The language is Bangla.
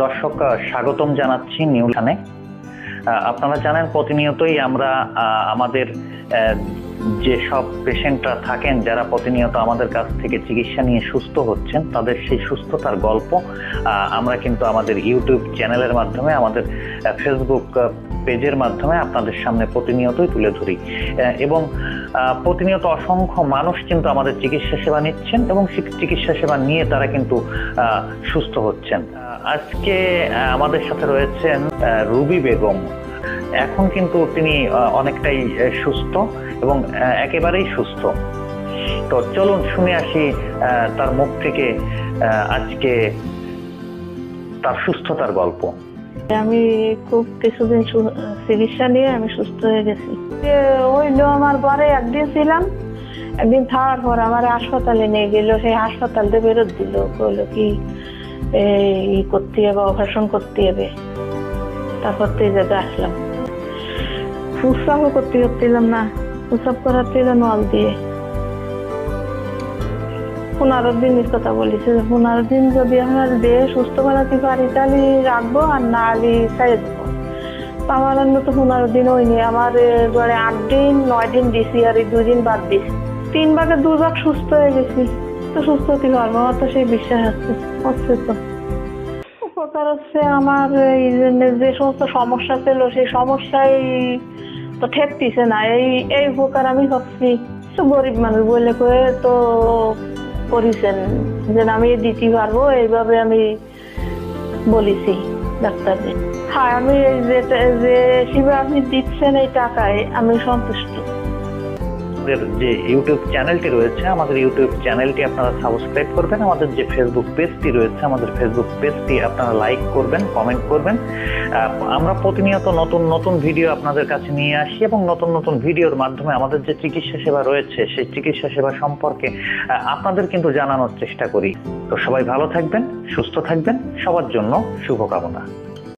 দর্শক স্বাগতম জানাচ্ছি নিউজখানে। আপনারা জানেন প্রতিনিয়তই আমরা আমাদের যেসব পেশেন্টরা থাকেন যারা প্রতিনিয়ত আমাদের কাছ থেকে চিকিৎসা নিয়ে সুস্থ হচ্ছেন তাদের সেই সুস্থতার গল্প আমরা কিন্তু আমাদের ইউটিউব চ্যানেলের মাধ্যমে, আমাদের ফেসবুক পেজের মাধ্যমে আপনাদের সামনে প্রতিনিয়তই তুলে ধরি এবং প্রতিনিয়ত অসংখ্য মানুষ কিন্তু আমাদের চিকিৎসা সেবা নিচ্ছেন এবং চিকিৎসা সেবা নিয়ে তারা কিন্তু সুস্থ হচ্ছেন। আজকে আমাদের সাথে রয়েছেন রুবি বেগম। এখন কিন্তু তিনি অনেকটাই সুস্থ এবং একেবারেই সুস্থ। তো চলুন শুনে আসি তার মুখ থেকে আজকে তার সুস্থতার গল্প। আমি খুব কিছুদিন চিকিৎসা নিয়ে আমি সুস্থ হয়ে গেছি। হইলো আমার ঘরে একদিন ছিলাম, একদিন থাকার পর আমার হাসপাতালে নিয়ে গেল। সেই হাসপাতাল থেকে ফেরত দিল, বললো কি এই করতে হবে, অপারেশন করতে হবে। তারপর তো এই জায়গায় আসলাম। প্রস্রাবও করতে পারছিলাম না, প্রস্রাব করাতে নল দিয়ে 15 দিনের কথা বলেছে। 15 দিন যদি আমার দেহ সুস্থ করাতে পারি তাহলে রাখবো, আর না হলে ছেড়ে দেবো। আমার তো 15 দিন হয়নি, আমার ঘরে 8 দিন 9 দিন দিছি, আর 2 দিন বাদ দিছি। 3 ভাগে 2 ভাগ সুস্থ হয়ে গেছি। তো সুস্থ হতে পারবো, আমার তো সেই বিশ্বাস হচ্ছে। তো উপকার হচ্ছে আমার এই যে সমস্ত সমস্যা ছিল সেই সমস্যায় তো ঠেকতেছে না। এই উপকার আমি ভাবছি। তো গরিব মানুষ বলে কয়ে তো করেছেন যে আমি দিতে পারবো, এইভাবে আমি বলেছি ডাক্তারদের। হ্যাঁ, আমি যে সেবা আপনি দিচ্ছেন এই টাকায় আমি সন্তুষ্ট। আমাদের যে ইউটিউব চ্যানেলটি রয়েছে, আমাদের ইউটিউব চ্যানেলটি আপনারা সাবস্ক্রাইব করবেন। আমাদের যে ফেসবুক পেজটি রয়েছে, আমাদের ফেসবুক পেজটি আপনারা লাইক করবেন, কমেন্ট করবেন। আমরা প্রতিনিয়ত নতুন নতুন ভিডিও আপনাদের কাছে নিয়ে আসি এবং নতুন নতুন ভিডিওর মাধ্যমে আমাদের যে চিকিৎসা সেবা রয়েছে সেই চিকিৎসা সেবা সম্পর্কে আপনাদের কিন্তু জানানোর চেষ্টা করি। তো সবাই ভালো থাকবেন, সুস্থ থাকবেন, সবার জন্য শুভকামনা।